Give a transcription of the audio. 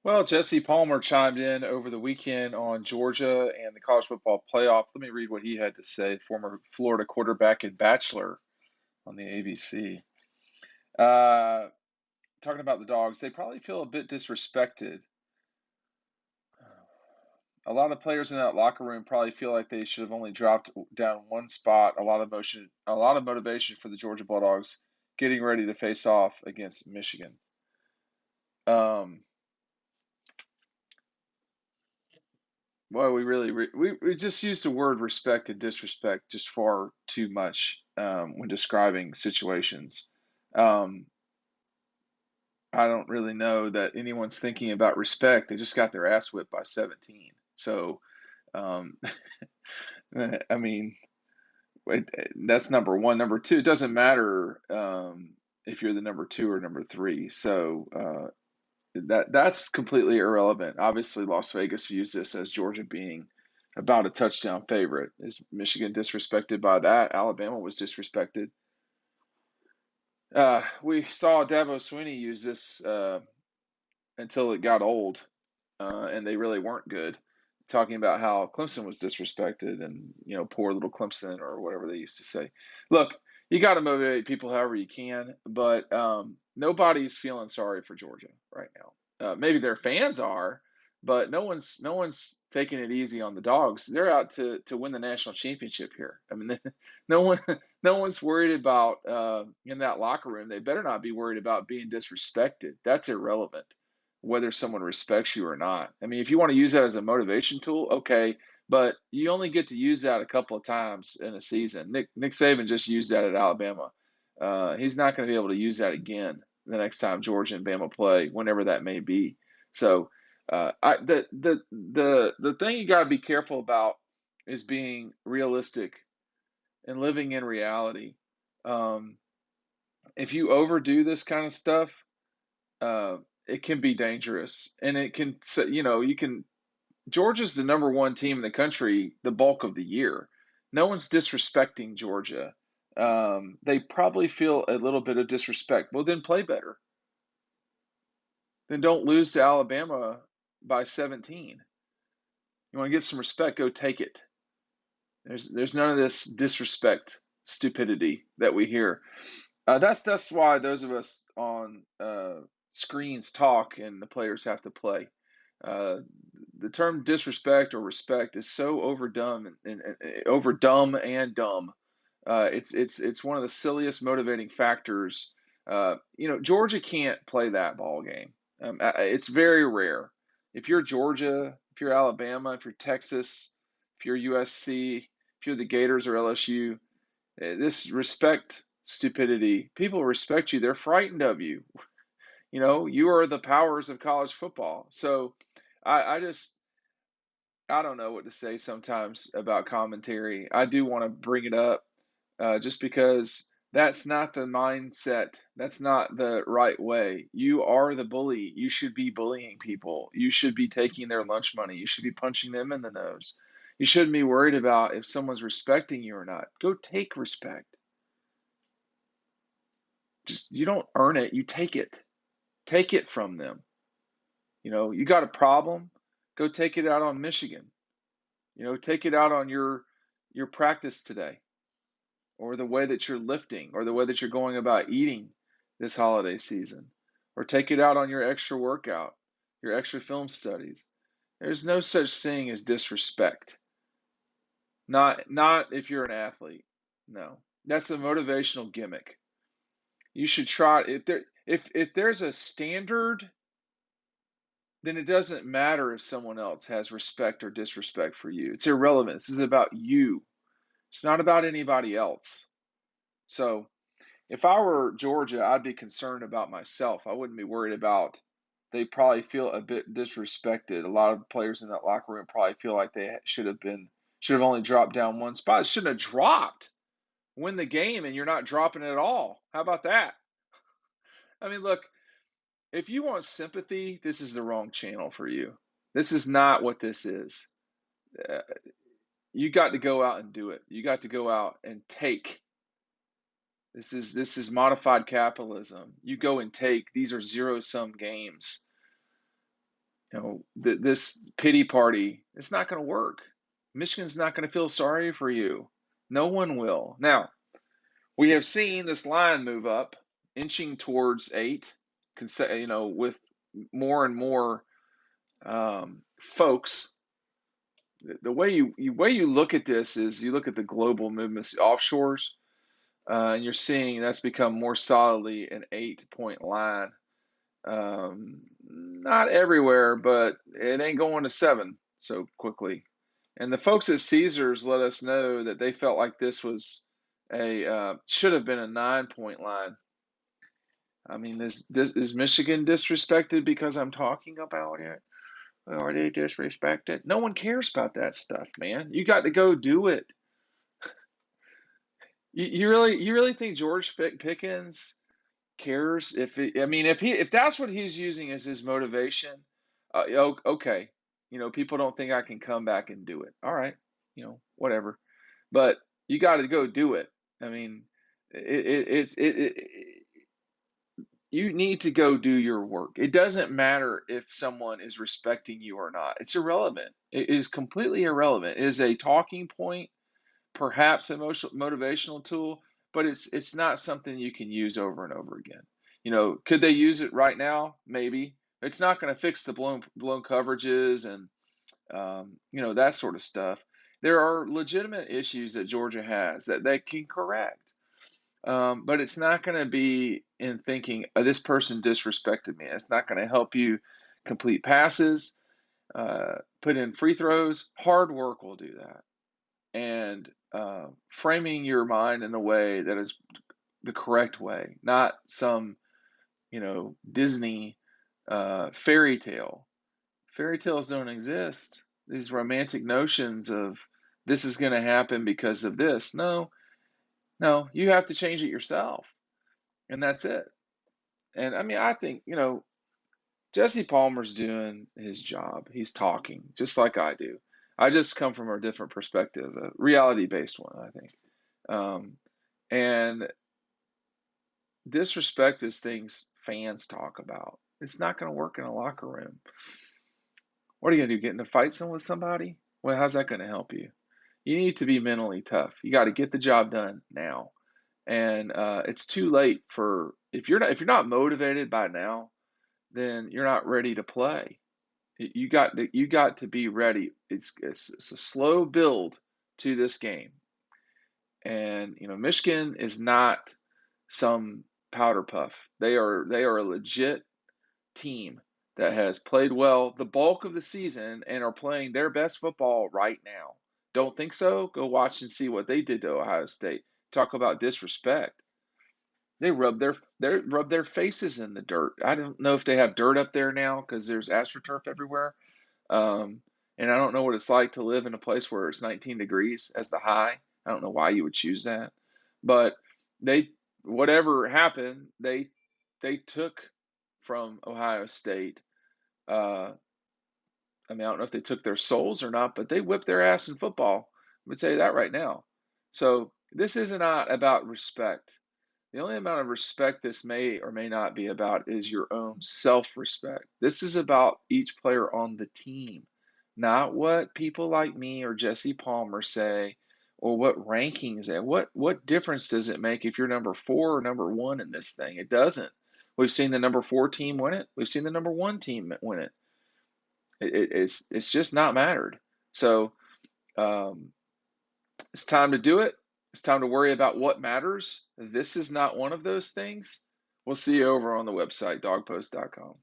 Well, Jessie Palmer chimed in over the weekend on Georgia and the college football playoff. Let me read what he had to say, former Florida quarterback and Bachelor on the ABC. Uh, Talking about the Dogs, they probably feel a bit disrespected. A lot of players in that locker room probably feel like they should have only dropped down one spot. A lot of motivation for the Georgia Bulldogs getting ready to face off against Michigan. Um, Well, we just use the word respect and disrespect just far too much when describing situations. Um, I don't really know that anyone's thinking about respect. They just got their ass whipped by 17. So, um, I mean, it, that's number one. Number two, it doesn't matter if you're the number two or number three. So that's completely irrelevant. Obviously, Las Vegas views this as Georgia being about a touchdown favorite. Is Michigan disrespected by that? Alabama was disrespected. We saw Dabo Swinney use this until it got old, and they really weren't good. Talking about how Clemson was disrespected and poor little Clemson or whatever they used to say. Look, you got to motivate people however you can, but nobody's feeling sorry for Georgia right now. Maybe their fans are, but no one's taking it easy on the Dogs. They're out to win the national championship here. I mean, no one no one's worried about in that locker room. They better not be worried about being disrespected. That's irrelevant whether someone respects you or not. I mean, if you want to use that as a motivation tool, okay, but you only get to use that a couple of times in a season. Nick Saban just used that at Alabama. He's not going to be able to use that again the next time Georgia and Bama play, whenever that may be. So, the thing you got to be careful about is being realistic and living in reality. Um, if you overdo this kind of stuff, uh, it can be dangerous, and it can, you can. Georgia's the number one team in the country the bulk of the year. No one's disrespecting Georgia. They probably feel a little bit of disrespect. Well, then play better. Then don't lose to Alabama by 17. You want to get some respect, go take it. There's none of this disrespect, stupidity that we hear. That's why those of us on screens talk and the players have to play. Uh, the term disrespect or respect is so overdone and overdumb and dumb. It's one of the silliest motivating factors. Georgia can't play that ball game. It's very rare. If you're Georgia, if you're Alabama, if you're Texas, if you're USC, if you're the Gators or LSU, this respect stupidity. People respect you. They're frightened of you. You are the powers of college football. So I just I don't know what to say sometimes about commentary. I do want to bring it up just because that's not the mindset. That's not the right way. You are the bully. You should be bullying people. You should be taking their lunch money. You should be punching them in the nose. You shouldn't be worried about if someone's respecting you or not. Go take respect. Just you don't earn it, you take it. Take it from them. You got a problem, go take it out on Michigan. Take it out on your practice today, or the way that you're lifting, or the way that you're going about eating this holiday season, or take it out on your extra workout, your extra film studies. There's no such thing as disrespect. Not if you're an athlete. No. That's a motivational gimmick. You should try if there's a standard, then it doesn't matter if someone else has respect or disrespect for you. It's irrelevant. This is about you. It's not about anybody else. So if I were Georgia, I'd be concerned about myself. I wouldn't be worried about. They probably feel a bit disrespected. A lot of players in that locker room probably feel like they should have only dropped down one spot. It shouldn't have dropped. Win the game and you're not dropping it at all. How about that? I mean, look, if you want sympathy, this is the wrong channel for you. This is not what this is. Uh, you got to go out and do it. You got to go out and take. This is modified capitalism. You go and take. These are zero sum games. this pity party, it's not going to work. Michigan's not going to feel sorry for you. No one will. Now, we have seen this line move up, inching towards 8, with more and more folks. The way you look at this is you look at the global movements, the offshores, and you're seeing that's become more solidly an 8-point line. Not everywhere, but it ain't going to 7 so quickly. And the folks at Caesars let us know that they felt like this was should have been a 9-point line. I mean, is Michigan disrespected because I'm talking about it? Are they disrespected? No one cares about that stuff, man. You got to go do it. You really think George Pickens cares if that's what he's using as his motivation? Okay, people don't think I can come back and do it. All right, whatever. But you got to go do it. I mean, you need to go do your work. It doesn't matter if someone is respecting you or not. It's irrelevant. It is completely irrelevant. It is a talking point, perhaps a motivational tool, but it's not something you can use over and over again. Could they use it right now? Maybe. It's not going to fix the blown coverages and that sort of stuff. There are legitimate issues that Georgia has that they can correct. But it's not going to be in thinking, this person disrespected me. It's not going to help you complete passes, put in free throws. Hard work will do that. And framing your mind in a way that is the correct way, not some, Disney fairy tale. Fairy tales don't exist. These romantic notions of this is going to happen because of this. No, you have to change it yourself. And that's it. And I think, Jesse Palmer's doing his job. He's talking just like I do. I just come from a different perspective, a reality-based one, I think. And disrespect is things fans talk about. It's not going to work in a locker room. What are you going to do? Get in a fight with somebody? Well, how's that going to help you? You need to be mentally tough. You got to get the job done now. And it's too late if you're not motivated by now, then you're not ready to play. You got to be ready. It's a slow build to this game, and Michigan is not some powder puff. They are a legit team that has played well the bulk of the season and are playing their best football right now. Don't think so? Go watch and see what they did to Ohio State. Talk about disrespect. They rub their faces in the dirt. I don't know if they have dirt up there now because there's AstroTurf everywhere. And I don't know what it's like to live in a place where it's 19 degrees as the high. I don't know why you would choose that, but whatever happened, they took from Ohio State. I don't know if they took their souls or not, but they whipped their ass in football. I would say that right now. So this is not about respect. The only amount of respect this may or may not be about is your own self-respect. This is about each player on the team, not what people like me or Jessie Palmer say or what rankings and what difference does it make if you're number 4 or number 1 in this thing? It doesn't. We've seen the number 4 team win it. We've seen the number 1 team win it. It's just not mattered. So it's time to do it. It's time to worry about what matters. This is not one of those things. We'll see you over on the website, dawgpost.com.